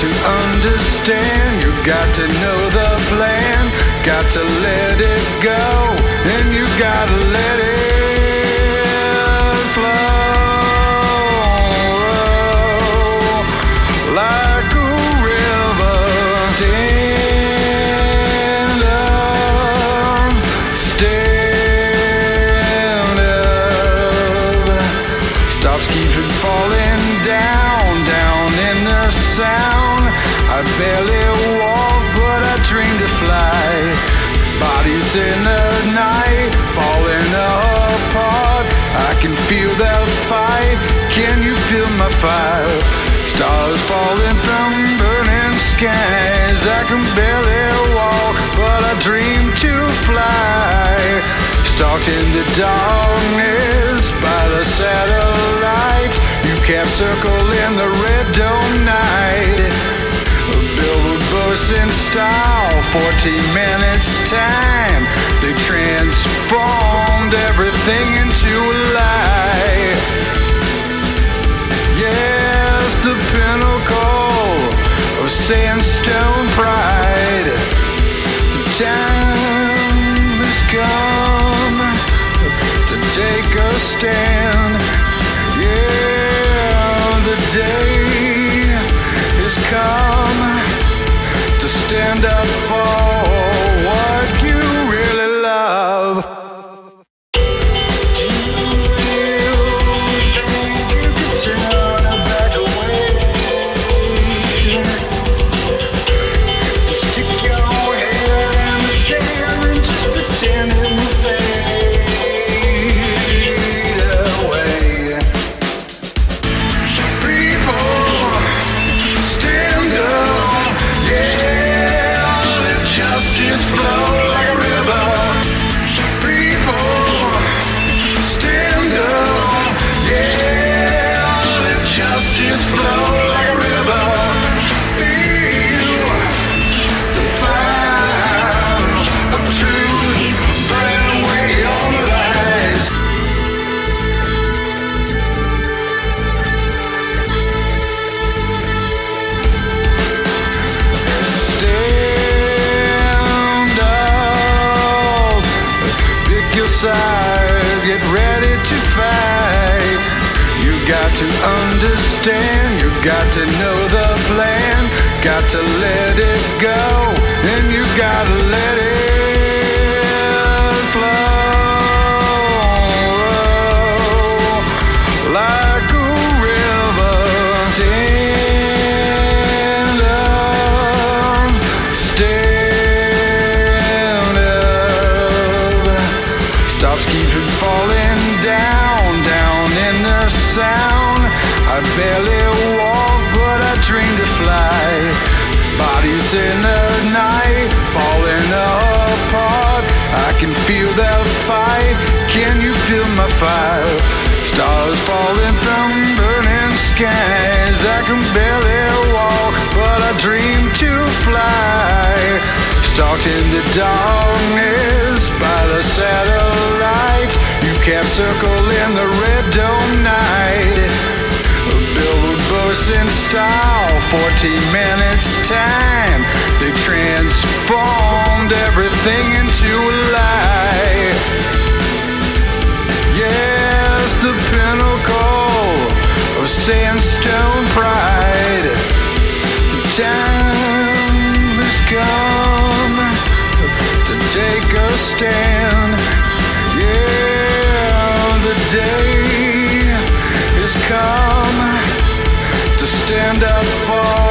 to understand, you got to know the plan, got to let it go, and you gotta let it flow like a river. Stand up, stand up. Stops keeping falling down, down in the sound. I barely walk, but I dream to fly. Bodies in the night, falling apart. I can feel the fight. Can you feel my fire? Stars falling from burning skies. I can barely walk, but I dream to fly. Stalked in the darkness by the satellites. You can't circle in the red dome night. Billboard bursts in style, 14 minutes time. They transformed everything into a lie. Yes, the pinnacle of sandstone pride. The time has come to take a stand. Yeah, the day has come to stand up for what you really love. Do you think you could turn it back away and stick your head in the sand and just pretend it will fade away? People, stand up, yeah, let justice flow like a river. People, stand up, yeah, let justice flow like a river. Feel the fire of truth burn away all the lies. Stand up, pick your side, get ready to fight. You got to understand, you got to know the plan, got to let it go, and you gotta let it flow like a river. Stand up, stand up. Stops keeping falling down, down in the sound. I barely walk, but I dream to fly. Bodies in the night, falling apart. I can feel the fight. Can you feel my fire? Stars falling from burning skies. I can barely walk, but I dream to fly. Stalked in the darkness by the satellites. You can't circle in the red dome night. Billboard bursts in style, 14 minutes time. They transformed everything into a lie. Yes, the pinnacle of sandstone pride. The time has come to take a stand. Yeah, the day has come to stand up for